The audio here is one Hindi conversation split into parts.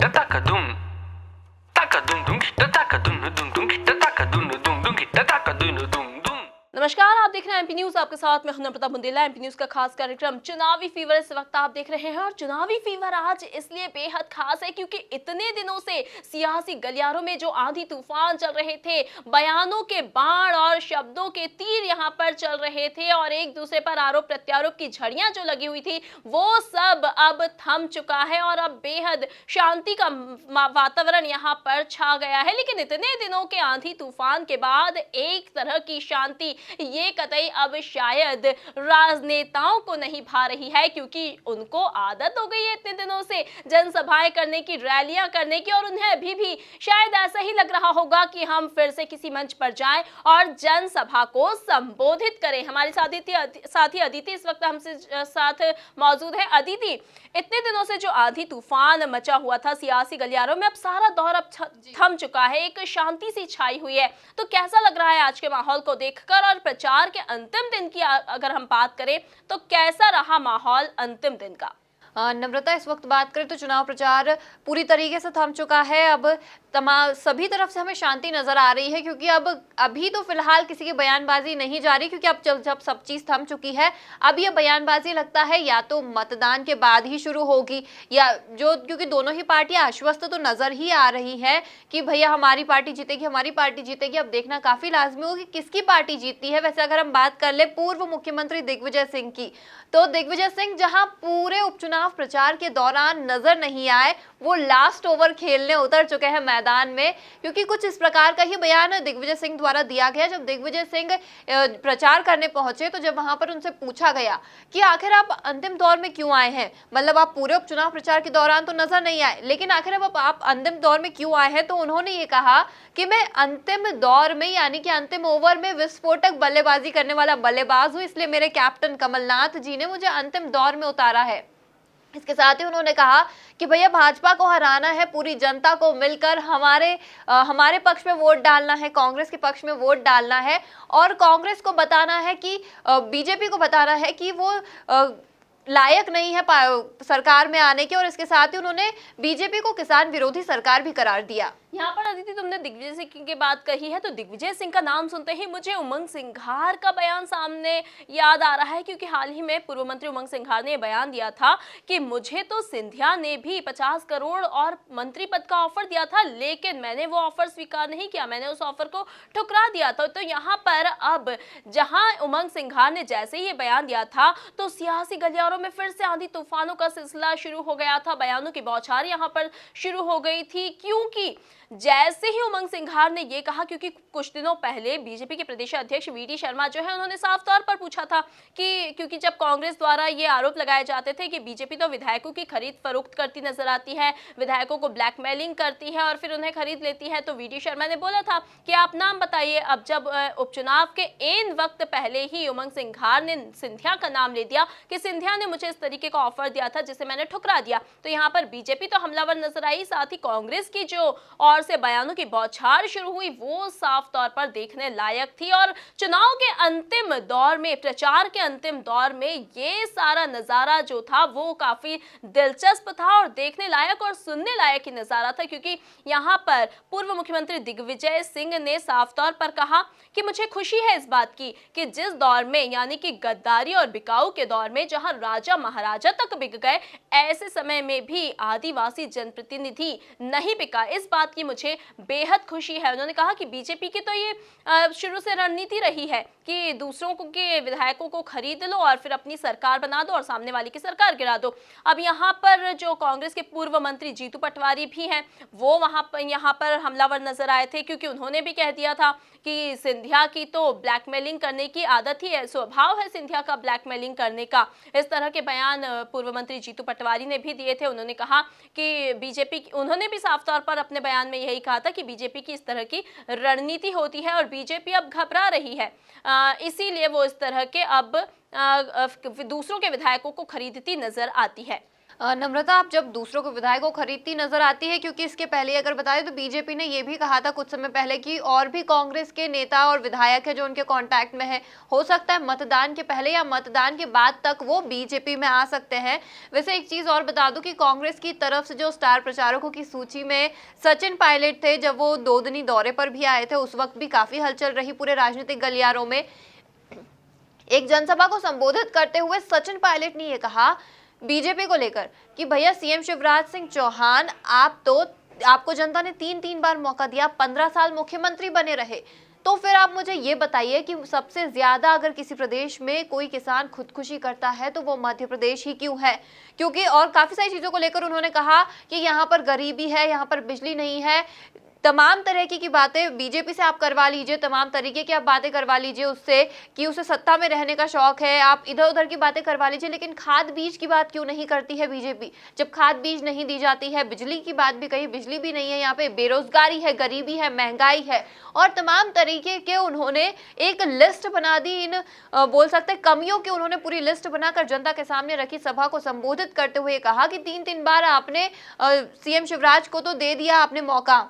takadum takadum dum takadum dum dum takadum dum dum takadum dum dum। नमस्कार, आप देख रहे हैं एमपी न्यूज। आपके साथ मैं नम्रता बुंदेला। एमपी न्यूज का खास कार्यक्रम चुनावी फीवर इस वक्त आप देख रहे हैं, और चुनावी फीवर आज इसलिए बेहद खास है क्योंकि इतने दिनों से सियासी गलियारों में जो आंधी तूफान चल रहे थे, बयानों के बाण और शब्दों के तीर यहां पर चल रहे थे, और एक दूसरे पर आरोप प्रत्यारोप की झड़ियां जो लगी हुई थी, वो सब अब थम चुका है और अब बेहद शांति का वातावरण यहां पर छा गया है। लेकिन इतने दिनों के आंधी तूफान के बाद एक तरह की शांति ये कतई अब शायद राजनेताओं को नहीं भा रही है, क्योंकि उनको आदत हो गई है इतने दिनों से जनसभाएं करने की, रैलियां करने की, और उन्हें अभी भी शायद ऐसा ही लग रहा होगा कि हम फिर से किसी मंच पर जाएं और जनसभा को संबोधित करें। हमारे साथी अदिति इस वक्त हमसे साथ मौजूद है। अदिति, इतने दिनों से जो आंधी तूफान मचा हुआ था सियासी गलियारों में, अब सारा दौर अब थम चुका है, एक शांति सी छाई हुई है, तो कैसा लग रहा है आज के माहौल को देखकर? और प्रचार के अंतिम दिन की अगर हम बात करें तो कैसा रहा माहौल अंतिम दिन का? नम्रता, इस वक्त बात करें तो चुनाव प्रचार पूरी तरीके से थम चुका है। अब सभी तरफ से हमें शांति नजर आ रही है, क्योंकि अब अभी तो फिलहाल किसी की बयानबाजी नहीं जा रही, क्योंकि अब जब सब चीज थम चुकी है, अब ये बयानबाजी लगता है या तो मतदान के बाद ही शुरू होगी, या क्योंकि दोनों ही पार्टियां आश्वस्त तो नजर ही आ रही है कि भैया हमारी पार्टी जीतेगी, हमारी पार्टी जीतेगी। अब देखना काफी लाजमी होगा कि किसकी पार्टी जीतती है। वैसे अगर हम बात कर ले पूर्व मुख्यमंत्री दिग्विजय सिंह की, तो दिग्विजय सिंह जहां पूरे उपचुनाव प्रचार के दौरान नजर नहीं आए, वो लास्ट ओवर खेलने उतर चुके हैं मैदान में, क्योंकि कुछ इस प्रकार का ही बयान दिग्विजय सिंह द्वारा दिया गया। जब दिग्विजय सिंह प्रचार करने पहुंचे, तो जब वहां पर उनसे पूछा गया कि आखिर आप अंतिम दौर में क्यों आए हैं, मतलब आप पूरे उपचुनाव प्रचार के दौरान तो नजर नहीं आए, लेकिन आखिर अब आप अंतिम दौर में क्यों आए हैं, तो उन्होंने ये कहा कि मैं अंतिम दौर में, यानी कि अंतिम ओवर में विस्फोटक बल्लेबाजी करने वाला बल्लेबाज हूं, इसलिए मेरे कैप्टन कमलनाथ जी ने मुझे अंतिम दौर में उतारा है। इसके साथ ही उन्होंने कहा कि भैया भाजपा को हराना है, पूरी जनता को मिलकर हमारे पक्ष में वोट डालना है, कांग्रेस के पक्ष में वोट डालना है, और कांग्रेस को बताना है कि बीजेपी को बताना है कि वो लायक नहीं है सरकार में आने के। और इसके साथ ही उन्होंने बीजेपी को किसान विरोधी सरकार भी करार दिया। यहाँ पर अदिति, तुमने दिग्विजय सिंह की बात कही है, तो दिग्विजय सिंह का नाम सुनते ही मुझे उमंग सिंघार का बयान सामने याद आ रहा है, क्योंकि हाल ही में पूर्व मंत्री उमंग सिंघार ने बयान दिया था कि मुझे तो सिंधिया ने भी 50 करोड़ और मंत्री पद का ऑफर दिया था, लेकिन मैंने वो ऑफर स्वीकार नहीं किया, मैंने उस ऑफर को ठुकरा दिया था। तो यहाँ पर अब जहां उमंग सिंघार ने जैसे ही ये बयान दिया था, तो सियासी गलियारों में फिर से आंधी तूफानों का सिलसिला शुरू हो गया था, बयानों की बौछार यहाँ पर शुरू हो गई थी, क्योंकि जैसे ही उमंग सिंघार ने ये कहा, क्योंकि कुछ दिनों पहले बीजेपी के प्रदेश अध्यक्ष वीडी शर्मा जो है, उन्होंने साफ तौर पर पूछा था कि क्योंकि जब कांग्रेस द्वारा ये आरोप लगाए जाते थे कि बीजेपी तो विधायकों की खरीद फरोख्त करती नजर आती है, विधायकों को ब्लैकमेलिंग करती है और फिर उन्हें खरीद लेती है, तो वीडी शर्मा ने बोला था कि आप नाम बताइए। अब जब उपचुनाव के एन वक्त पहले ही उमंग सिंघार ने सिंधिया का नाम ले दिया कि सिंधिया ने मुझे इस तरीके का ऑफर दिया था जिसे मैंने ठुकरा दिया, तो यहाँ पर बीजेपी तो हमलावर नजर आई, साथ ही कांग्रेस की जो और से बयानों की बौछार शुरू हुई, वो साफ तौर पर देखने लायक थी। और चुनाव के अंतिम दौर में, प्रचार के अंतिम दौर में ये सारा नजारा जो था वो काफी दिलचस्प था और देखने लायक और सुनने लायक ही नजारा था, क्योंकि यहाँ पर पूर्व मुख्यमंत्री दिग्विजय सिंह ने साफ तौर पर कहा कि मुझे खुशी है इस बात की कि जिस दौर में, यानी कि गद्दारी और बिकाऊ के दौर में, जहां राजा महाराजा तक बिक गए, ऐसे समय में भी आदिवासी जनप्रतिनिधि नहीं बिका, इस बात की मुझे बेहद खुशी है। उन्होंने कहा कि बीजेपी की तो ये शुरू से रणनीति रही है कि दूसरों के विधायकों को खरीद लो और फिर अपनी सरकार बना दो और सामने वाले की सरकार गिरा दो। अब यहाँ पर जो कांग्रेस के पूर्व मंत्री जीतू पटवारी भी हैं, वो यहाँ पर हमलावर नजर आए थे, क्योंकि उन्होंने भी कह दिया था कि सिंधिया की तो ब्लैकमेलिंग करने की आदत ही है, स्वभाव है सिंधिया का ब्लैकमेलिंग करने का। इस तरह के बयान पूर्व मंत्री जीतू पटवारी ने भी दिए थे। उन्होंने कहा कि बीजेपी, उन्होंने भी साफ तौर पर अपने बयान में यही कहा था कि बीजेपी की इस तरह की रणनीति होती है और बीजेपी अब घबरा रही है, इसीलिए वो इस तरह के अब दूसरों के विधायकों को खरीदती नजर आती है। नम्रता, आप जब दूसरों को विधायकों को खरीदती नजर आती है, क्योंकि इसके पहले अगर बताएं तो बीजेपी ने ये भी कहा था कुछ समय पहले कि और भी कांग्रेस के नेता और विधायक है जो उनके कांटेक्ट में है, हो सकता है मतदान के पहले या मतदान के बाद तक वो बीजेपी में आ सकते हैं। वैसे एक चीज और बता दूं कि कांग्रेस की तरफ से जो स्टार प्रचारकों की सूची में सचिन पायलट थे, जब वो 2 दिनी दौरे पर भी आए थे उस वक्त भी काफी हलचल रही पूरे राजनीतिक गलियारों में। एक जनसभा को संबोधित करते हुए सचिन पायलट ने यह कहा बीजेपी को लेकर कि भैया सीएम शिवराज सिंह चौहान, आपको जनता ने 3 बार मौका दिया, 15 साल मुख्यमंत्री बने रहे, तो फिर आप मुझे ये बताइए कि सबसे ज्यादा अगर किसी प्रदेश में कोई किसान खुदकुशी करता है तो वो मध्य प्रदेश ही क्यों है? क्योंकि और काफी सारी चीजों को लेकर उन्होंने कहा कि यहाँ पर गरीबी है, यहाँ पर बिजली नहीं है, तमाम तरह की बातें बीजेपी से आप करवा लीजिए, तमाम तरीके की आप बातें करवा लीजिए उससे कि उसे सत्ता में रहने का शौक है, आप इधर उधर की बातें करवा लीजिए, लेकिन खाद बीज की बात क्यों नहीं करती है बीजेपी? जब खाद बीज नहीं दी जाती है, बिजली की बात भी कही, बिजली भी नहीं है, यहाँ पे बेरोजगारी है, गरीबी है, महंगाई है, और तमाम तरीके के उन्होंने एक लिस्ट बना दी, इन बोल सकते कमियों की उन्होंने पूरी लिस्ट बनाकर जनता के सामने रखी। सभा को संबोधित करते हुए कहा कि 3 बार आपने सीएम शिवराज को तो दे दिया आपने मौका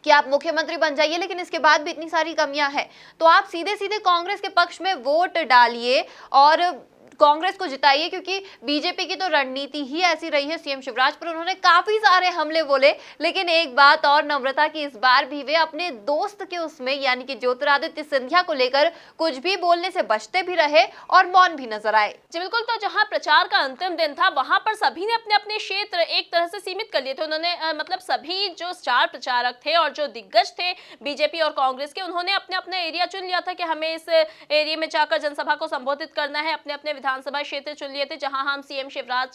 कि आप मुख्यमंत्री बन जाइए, लेकिन इसके बाद भी इतनी सारी कमियां हैं, तो आप सीधे सीधे कांग्रेस के पक्ष में वोट डालिए और कांग्रेस को जिताइए, क्योंकि बीजेपी की तो रणनीति ही ऐसी रही है। सीएम शिवराज पर उन्होंने काफी सारे हमले बोले, लेकिन एक बात और नम्रता की, इस बार भी वे अपने दोस्त के उसमें यानी कि ज्योतिरादित्य सिंधिया को लेकर कुछ भी बोलने से बचते भी रहे और मौन भी नजर आए। जी बिल्कुल, तो जहां प्रचार का अंतिम दिन था वहां पर सभी ने अपने अपने क्षेत्र एक तरह से सीमित कर लिए थे। उन्होंने मतलब सभी जो स्टार प्रचारक थे और जो दिग्गज थे बीजेपी और कांग्रेस के, उन्होंने अपने अपने एरिया चुन लिया था कि हमें इस एरिया में जाकर जनसभा को संबोधित करना है। अपने अपने विधानसभा क्षेत्र चुन लिए थे। जहां हम सीएम शिवराज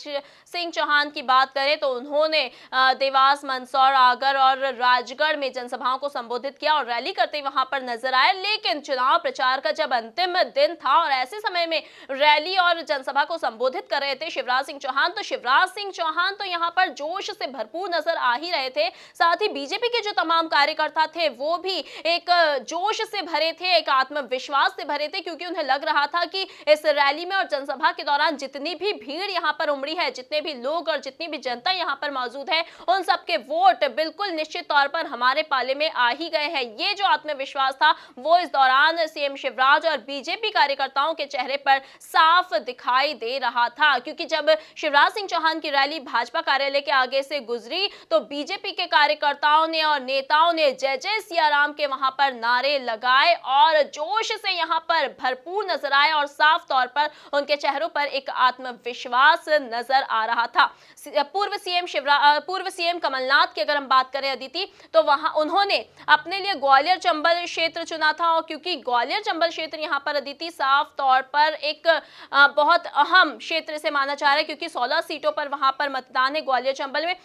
सिंह चौहान की बात करें तो उन्होंने देवास, मंदसौर, आगर और राजगढ़ में जनसभाओं को संबोधित किया और रैली करते वहां पर नजर आए। लेकिन चुनाव प्रचार का जब अंतिम दिन था और ऐसे समय में रैली और जनसभा को संबोधित कर रहे थे शिवराज सिंह चौहान, तो शिवराज सिंह चौहान तो यहाँ पर जोश से भरपूर नजर आ ही रहे थे। साथ ही बीजेपी के जो तमाम कार्यकर्ता थे वो भी एक जोश से भरे थे, एक आत्मविश्वास से भरे थे, क्योंकि उन्हें लग रहा था कि इस रैली में और जनसभा के दौरान जितनी भी भीड़ यहाँ पर उमड़ी है, जितने भी लोग और जितनी भी जनता यहाँ पर मौजूद है, उन सबके वोट बिल्कुल निश्चित तौर पर हमारे पाले में आ ही गए हैं। ये जो आत्मविश्वास था वो इस दौरान सीएम शिवराज और बीजेपी कार्यकर्ताओं के चेहरे पर साफ दिखाई दे रहा था, क्योंकि जब शिवराज सिंह चौहान की रैली भाजपा कार्यालय के आगे से गुजरी तो बीजेपी के कार्यकर्ताओं ने और नेताओं ने जय जय सिया राम के वहां पर नारे लगाए और जोश से यहाँ पर भरपूर नजर आए और साफ तौर पर उनके चेहरों पर एक आत्मविश्वास नजर आ रहा था। पूर्व सीएम कमलनाथ की अगर हम बात करें अदिति, तो वहां उन्होंने अपने लिए ग्वालियर चंबल क्षेत्र चुना था, और क्योंकि ग्वालियर चंबल क्षेत्र यहां पर अदिति साफ तौर पर एक बहुत अहम क्षेत्र से माना जा रहा है, क्योंकि 16 सीटों पर वहां पर मतदान है ग्वालियर चंबल में,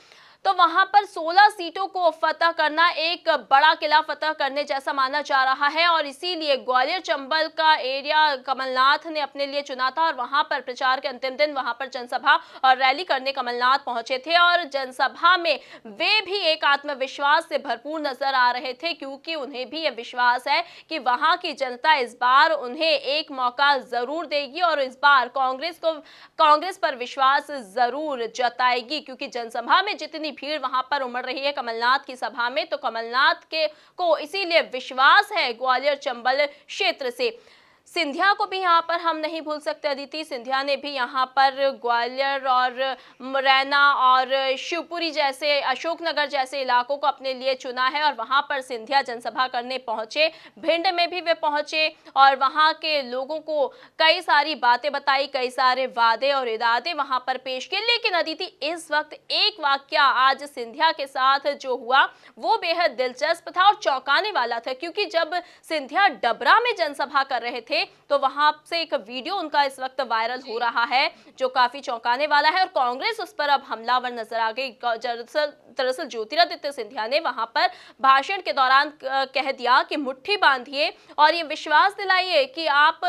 तो वहां पर 16 सीटों को फतह करना एक बड़ा किला फतह करने जैसा माना जा रहा है, और इसीलिए ग्वालियर चंबल का एरिया कमलनाथ ने अपने लिए चुना था। और वहां पर प्रचार के अंतिम दिन वहां पर जनसभा और रैली करने कमलनाथ पहुंचे थे, और जनसभा में वे भी एक आत्मविश्वास से भरपूर नजर आ रहे थे, क्योंकि उन्हें भी यह विश्वास है कि वहां की जनता इस बार उन्हें एक मौका जरूर देगी और इस बार कांग्रेस पर विश्वास जरूर जताएगी, क्योंकि जनसभा में जितनी भीड़ वहां पर उमड़ रही है कमलनाथ की सभा में, तो कमलनाथ को इसीलिए विश्वास है ग्वालियर चंबल क्षेत्र से। सिंधिया को भी यहाँ पर हम नहीं भूल सकते अदिति, सिंधिया ने भी यहाँ पर ग्वालियर और मुरैना और शिवपुरी जैसे, अशोकनगर जैसे इलाकों को अपने लिए चुना है, और वहाँ पर सिंधिया जनसभा करने पहुँचे। भिंड में भी वे पहुँचे और वहाँ के लोगों को कई सारी बातें बताई, कई सारे वादे और इरादे वहाँ पर पेश किए। लेकिन अदिति, इस वक्त एक वाकया आज सिंधिया के साथ जो हुआ वो बेहद दिलचस्प था और चौंकाने वाला था, क्योंकि जब सिंधिया डबरा में जनसभा कर रहे थे तो वहां से एक वीडियो उनका इस वक्त वायरल हो रहा है जो काफी चौंकाने वाला है, और कांग्रेस उस पर अब हमलावर नजर आ गई। दरअसल ज्योतिरादित्य सिंधिया ने वहां पर भाषण के दौरान कह दिया कि मुट्ठी बांधिए और ये विश्वास दिलाइए कि आप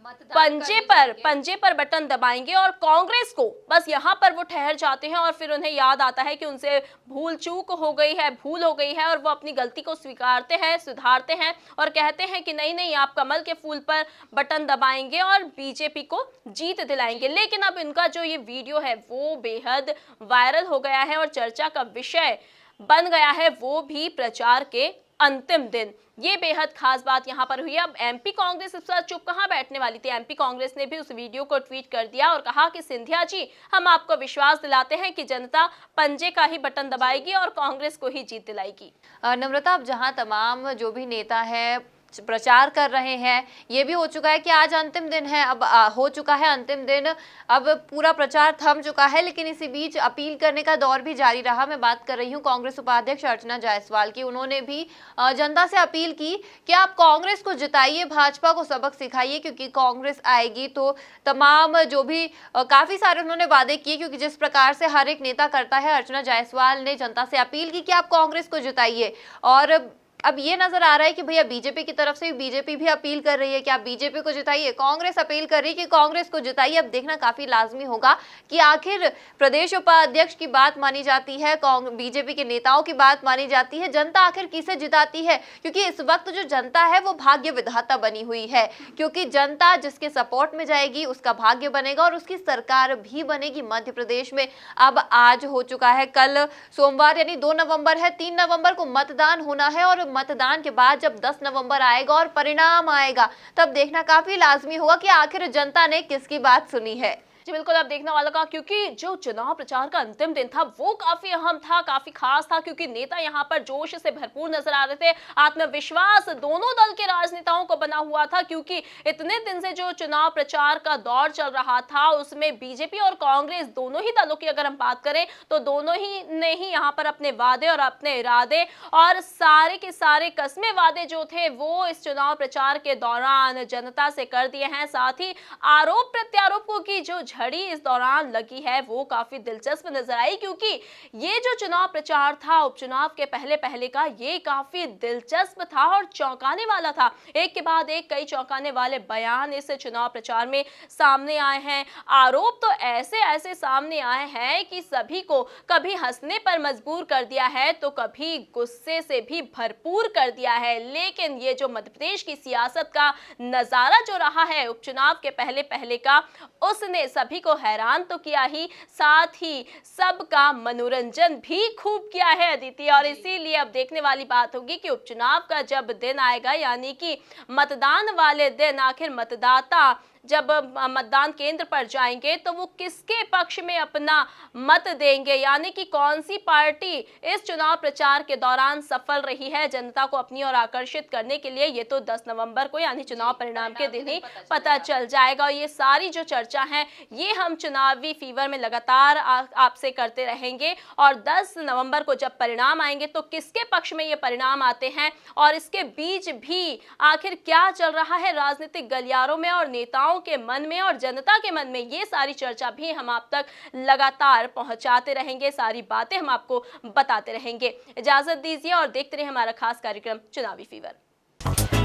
पंजे पर बटन दबाएंगे और कांग्रेस को बस यहाँ पर वो ठहर जाते हैं और फिर उन्हें याद आता है कि उनसे भूल हो गई है और वो अपनी गलती को स्वीकारते हैं, सुधारते हैं और कहते हैं कि नहीं आप कमल के फूल पर बटन दबाएंगे और बीजेपी को जीत दिलाएंगे। लेकिन अब इनका जो ये वीडियो है वो बेहद वायरल हो गया है और चर्चा का विषय बन गया है, वो भी प्रचार के अंतिम दिन। ये बेहद खास बात यहाँ पर हुई। अब एमपी कांग्रेस इस पर चुप कहाँ बैठने वाली थी। एमपी कांग्रेस ने भी उस वीडियो को ट्वीट कर दिया और कहा कि सिंधिया जी, हम आपको विश्वास दिलाते हैं कि जनता पंजे का ही बटन दबाएगी और कांग्रेस को ही जीत दिलाएगी। नम्रता, अब जहाँ तमाम जो भी नेता है प्रचार कर रहे हैं, ये भी हो चुका है कि आज अंतिम दिन है, अब हो चुका है अंतिम दिन, अब पूरा प्रचार थम चुका है, लेकिन इसी बीच अपील करने का दौर भी जारी रहा। मैं बात कर रही हूँ कांग्रेस उपाध्यक्ष अर्चना जायसवाल की। उन्होंने भी जनता से अपील की कि आप कांग्रेस को जिताइए, भाजपा को सबक सिखाइए, क्योंकि कांग्रेस आएगी तो तमाम जो भी काफी सारे उन्होंने वादे किए, क्योंकि जिस प्रकार से हर एक नेता करता है, अर्चना जायसवाल ने जनता से अपील की कि आप कांग्रेस को जिताइए। और अब ये नजर आ रहा है कि भैया बीजेपी की तरफ से बीजेपी भी अपील कर रही है कि आप बीजेपी को जिताइए, कांग्रेस अपील कर रही है कि कांग्रेस को जिताइए। अब देखना काफी लाजमी होगा कि आखिर प्रदेश उपाध्यक्ष की बात मानी जाती है, बीजेपी के नेताओं की बात मानी जाती है, जनता आखिर किसे जिताती है, क्योंकि इस वक्त जो जनता है वो भाग्य विधाता बनी हुई है, क्योंकि जनता जिसके सपोर्ट में जाएगी उसका भाग्य बनेगा और उसकी सरकार भी बनेगी। मध्य प्रदेश में अब आज हो चुका है, कल सोमवार यानी 2 नवंबर है, 3 नवंबर को मतदान होना है और मतदान के बाद जब 10 नवंबर आएगा और परिणाम आएगा, तब देखना काफी लाजमी होगा कि आखिर जनता ने किसकी बात सुनी है। जी बिल्कुल, अब देखने वाला का, क्योंकि जो चुनाव प्रचार का अंतिम दिन था वो काफी अहम था, काफी खास था, क्योंकि नेता यहाँ पर जोश से भरपूर नजर आ रहे थे। आत्मविश्वास दोनों दल के राजनेताओं को बना हुआ था, क्योंकि इतने दिन से जो चुनाव प्रचार का दौर चल रहा था उसमें बीजेपी और कांग्रेस दोनों ही दलों की अगर हम बात करें तो दोनों ही ने ही यहाँ पर अपने वादे और अपने इरादे और सारे के सारे कस्मे वादे जो थे वो इस चुनाव प्रचार के दौरान जनता से कर दिए हैं। साथ ही आरोप प्रत्यारोपों की जो झड़ी इस दौरान लगी है वो काफी दिलचस्प नजर आई, क्योंकि ये जो चुनाव प्रचार था उपचुनाव के पहले का, ये काफी दिलचस्प था और चौंकाने वाला था। एक के बाद एक कई चौंकाने वाले बयान इस चुनाव प्रचार में सामने आए हैं। आरोप तो ऐसे सामने आए हैं कि सभी को कभी हंसने पर मजबूर कर दिया है तो कभी गुस्से से भी भरपूर कर दिया है। लेकिन ये जो मध्य प्रदेश की सियासत का नजारा जो रहा है उपचुनाव के पहले का, उसने सभी को हैरान तो किया ही, साथ ही सबका मनोरंजन भी खूब किया है अदिति। और इसीलिए अब देखने वाली बात होगी कि उपचुनाव का जब दिन आएगा, यानी कि मतदान वाले दिन, आखिर मतदाता जब मतदान केंद्र पर जाएंगे तो वो किसके पक्ष में अपना मत देंगे, यानी कि कौन सी पार्टी इस चुनाव प्रचार के दौरान सफल रही है जनता को अपनी ओर आकर्षित करने के लिए, ये तो 10 नवंबर को यानी चुनाव परिणाम के दिन ही पता चल जाएगा। और ये सारी जो चर्चा है ये हम चुनावी फीवर में लगातार आपसे करते रहेंगे और 10 नवंबर को जब परिणाम आएंगे तो किसके पक्ष में ये परिणाम आते हैं और इसके बीच भी आखिर क्या चल रहा है राजनीतिक गलियारों में और नेताओं के मन में और जनता के मन में, ये सारी चर्चा भी हम आप तक लगातार पहुंचाते रहेंगे, सारी बातें हम आपको बताते रहेंगे। इजाजत दीजिए और देखते रहिए हमारा खास कार्यक्रम चुनावी फीवर।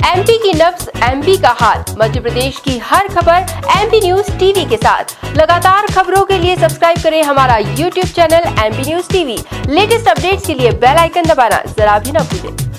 एमपी की नब्ज, एमपी का हाल, मध्य प्रदेश की हर खबर एमपी न्यूज टीवी के साथ। लगातार खबरों के लिए सब्सक्राइब करें हमारा YouTube channel MP news TV. Latest updates के लिए बेल आइकन दबाना जरा भी न भूलें।